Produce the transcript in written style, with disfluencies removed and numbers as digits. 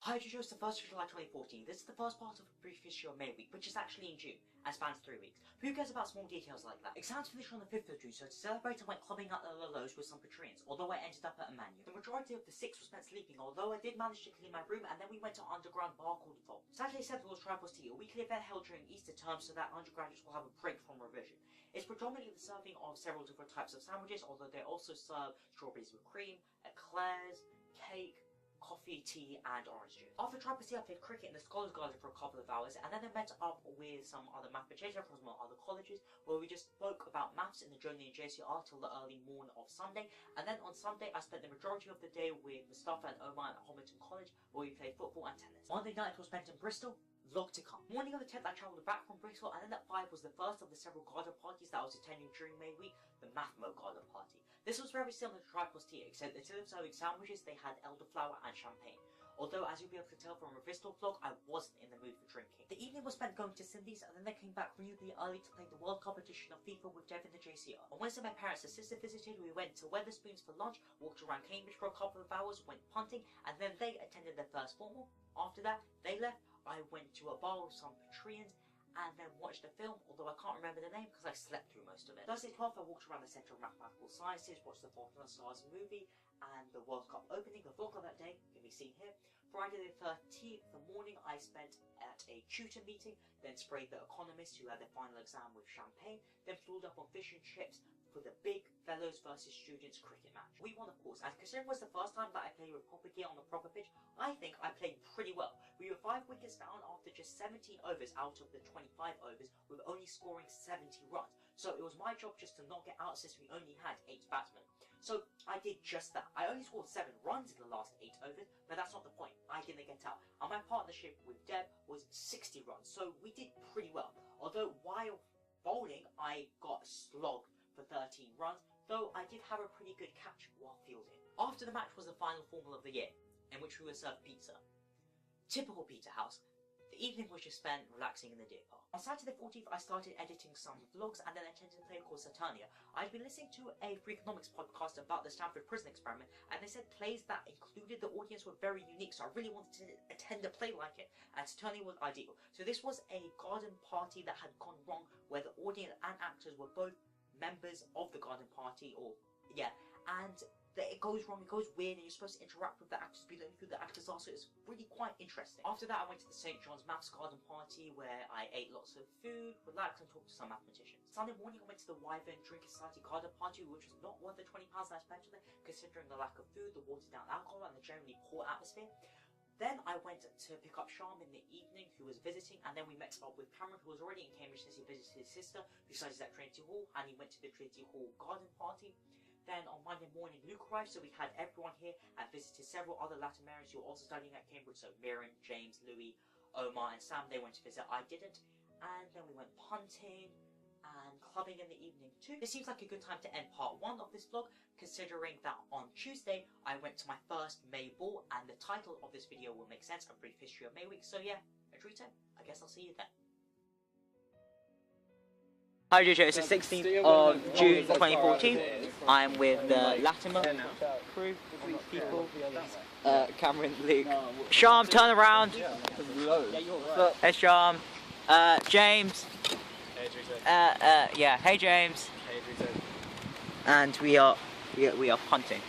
Hi, Jojo, it's the 1st of July 2014. This is the first part of a brief history of May Week, which is actually in June, and spans 3 weeks. Who cares about small details like that? Exams finished on the 5th of June, so to celebrate I went clubbing at the Lolo's with some Patreons, although I ended up at a Manu. The majority of the 6 was spent sleeping, although I did manage to clean my room, and then we went to an underground bar called Vault. Saturday 7th was Tripos Tea, a weekly event held during Easter term so that undergraduates will have a break from revision. It's predominantly the serving of several different types of sandwiches, although they also serve strawberries with cream, eclairs, cake, coffee, tea, and orange juice. After Tripos Tea, I played cricket in the Scholars Garden for a couple of hours, and then I met up with some other mathematicians from other colleges, where we just spoke about maths in the Journey and JCR till the early morn of Sunday. And then on Sunday, I spent the majority of the day with Mustafa and Omar at Homerton College, where we played football and tennis. Monday night was spent in Bristol. Vlog to come. Morning of the 10th, I travelled back from Bristol, and then at 5 was the first of the several garden parties that I was attending during May Week, the Mathmo Garden Party. This was very similar to Tripos Tea, except instead of serving sandwiches, they had elderflower and champagne. Although, as you'll be able to tell from a Bristol vlog, I wasn't in the mood for drinking. The evening was spent going to Cindy's, and then they came back reasonably early to play the World Cup edition of FIFA with Dev in the JCR. On Wednesday, my parents' sister visited. We went to Wetherspoons for lunch, walked around Cambridge for a couple of hours, went punting, and then they attended their first formal. After that, they left. I went to a bar with some Patreons, and then watched a film, although I can't remember the name because I slept through most of it. Thursday 12th, I walked around the Centre of Mathematical Sciences, watched the Fault in Our Stars movie, and the World Cup opening. The vlog of that day can be seen here. Friday the 13th, the morning I spent at a tutor meeting, then sprayed the economists who had their final exam with champagne, then fueled up on fish and chips for the big fellows versus students cricket match. We won, of course, and considering it was the first time that I played with proper gear on a proper pitch, I think I played pretty well. We were 5 wickets down after just 17 overs out of the 25 overs, with only scoring 70 runs. So it was my job just to not get out since we only had 8 batsmen. So I did just that. I only scored 7 runs in the last 8 overs, but that's not the point. I didn't get out. And my partnership with Deb was 60 runs, so we did pretty well. Although while bowling, I got slogged for 13 runs, though I did have a pretty good catch while fielding. After the match was the final formal of the year, in which we were served pizza. Typical Peter House. The evening was just spent relaxing in the deer park. On Saturday 14th, I started editing some vlogs and then attended a play called Saturnia. I'd been listening to a Freakonomics podcast about the Stanford Prison Experiment, and they said plays that included the audience were very unique, so I really wanted to attend a play like it, and Saturnia was ideal. So this was a garden party that had gone wrong, where the audience and actors were both members of the garden party, and it goes wrong, it goes weird, and you're supposed to interact with the actors, be learning who the actors are, so it's really quite interesting. After that, I went to the St. John's Maths Garden Party, where I ate lots of food, relaxed, and talked to some mathematicians. Sunday morning, I went to the Wyvern Drinking Society Garden Party, which was not worth the £20 that I spent on it, considering the lack of food, the watered down alcohol, and the generally poor atmosphere. Then I went to pick up Sham in the evening, who was visiting, and then we met up with Cameron, who was already in Cambridge since he visited his sister, who studies at Trinity Hall, and he went to the Trinity Hall garden party. Then on Monday morning, Luke arrived, so we had everyone here and visited several other Latimarians who were also studying at Cambridge, so Mirren, James, Louis, Omar, and Sam. They went to visit, I didn't. And then we went punting and clubbing in the evening too. This seems like a good time to end part 1 of this vlog, considering that on Tuesday I went to my first May ball, and the title of this video will make sense, A Brief History of May Week. So yeah, Adrito, I guess I'll see you then. Hi Jojo, it's the 16th of June 2014. I'm with the Latimer crew, 3 people, Cameron, Luke. Sham, turn around. Hey Sham. James. Hey James. And we are punting.